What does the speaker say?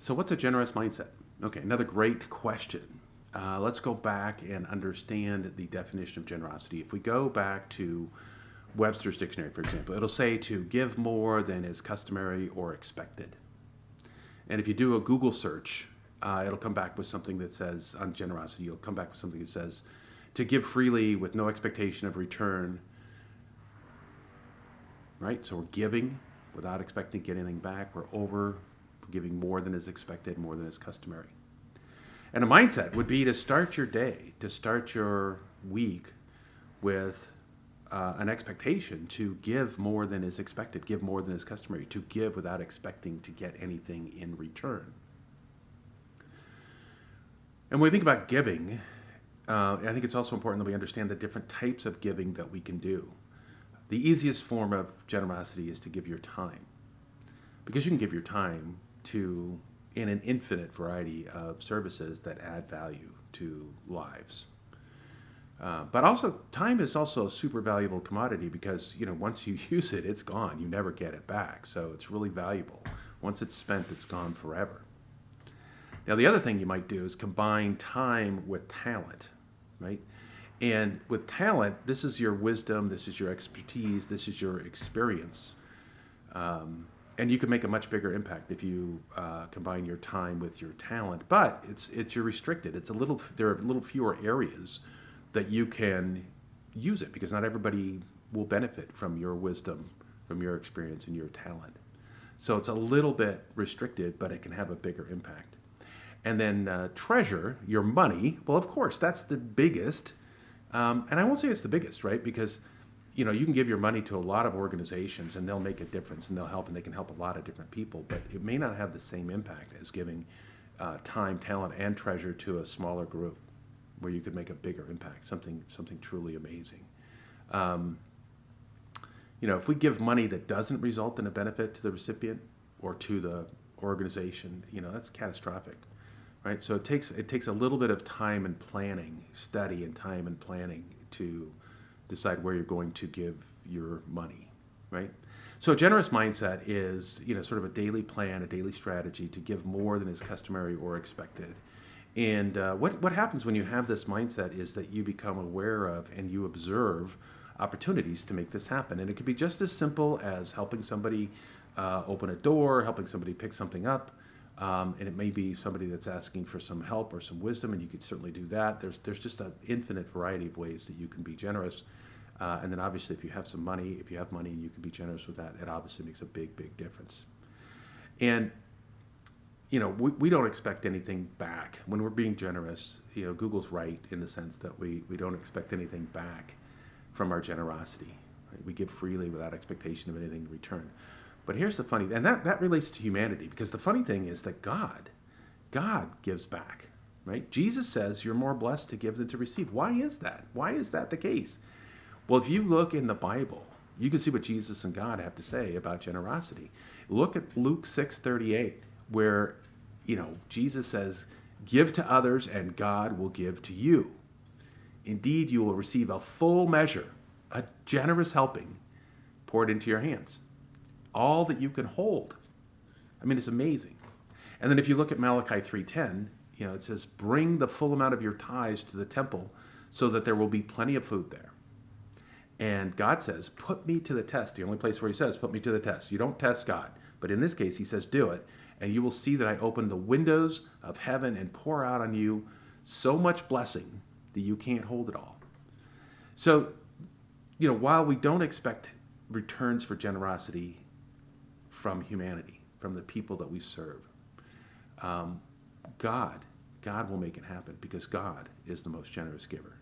So, what's a generous mindset? Okay, another great question. Let's go back and understand the definition of generosity. If we go back to Webster's dictionary, for example, it'll say to give more than is customary or expected. And if you do a Google search, it'll come back with something that says on generosity, you'll come back with something that says to give freely with no expectation of return, right? So we're giving without expecting to get anything back. We're over giving more than is expected, more than is customary. And a mindset would be to start your day, to start your week with an expectation to give more than is expected, give more than is customary, to give without expecting to get anything in return. And when we think about giving, I think it's also important that we understand the different types of giving that we can do. The easiest form of generosity is to give your time, because you can give your time to in an infinite variety of services that add value to lives. But also, time is also a super valuable commodity because once you use it, it's gone. You never get it back. So it's really valuable. Once it's spent, it's gone forever. Now, the other thing you might do is combine time with talent, right? And with talent, this is your wisdom, this is your expertise, this is your experience. And you can make a much bigger impact if you combine your time with your talent. But you're restricted. There are a little fewer areas that you can use it because not everybody will benefit from your wisdom, from your experience and your talent. So it's a little bit restricted, but it can have a bigger impact. And then treasure, your money. Well, of course, that's the biggest. And I won't say it's the biggest, right? Because you can give your money to a lot of organizations and they'll make a difference and they'll help and they can help a lot of different people, but it may not have the same impact as giving time, talent, and treasure to a smaller group where you could make a bigger impact, something truly amazing. If we give money that doesn't result in a benefit to the recipient or to the organization, that's catastrophic, right? So it takes a little bit of time and planning, study and time and planning to decide where you're going to give your money, right? So a generous mindset is, sort of a daily plan, a daily strategy to give more than is customary or expected. And what happens when you have this mindset is that you become aware of and you observe opportunities to make this happen. And it could be just as simple as helping somebody open a door, helping somebody pick something up. And it may be somebody that's asking for some help or some wisdom, and you could certainly do that. There's just an infinite variety of ways that you can be generous. And then obviously if you have money and you can be generous with that, it obviously makes a big, big difference. And, we don't expect anything back. When we're being generous, Google's right in the sense that we don't expect anything back from our generosity. Right? We give freely without expectation of anything in return. But here's the funny, and that relates to humanity, because the funny thing is that God gives back, right? Jesus says you're more blessed to give than to receive. Why is that? Why is that the case? Well, if you look in the Bible, you can see what Jesus and God have to say about generosity. Look at Luke 6:38, where, Jesus says, give to others and God will give to you. Indeed, you will receive a full measure, a generous helping poured into your hands. All that you can hold. I mean, it's amazing. And then if you look at Malachi 3:10, it says, bring the full amount of your tithes to the temple so that there will be plenty of food there. And God says, put me to the test. The only place where he says, put me to the test. You don't test God. But in this case, he says, do it. And you will see that I open the windows of heaven and pour out on you so much blessing that you can't hold it all. So, while we don't expect returns for generosity from humanity, from the people that we serve, God will make it happen because God is the most generous giver.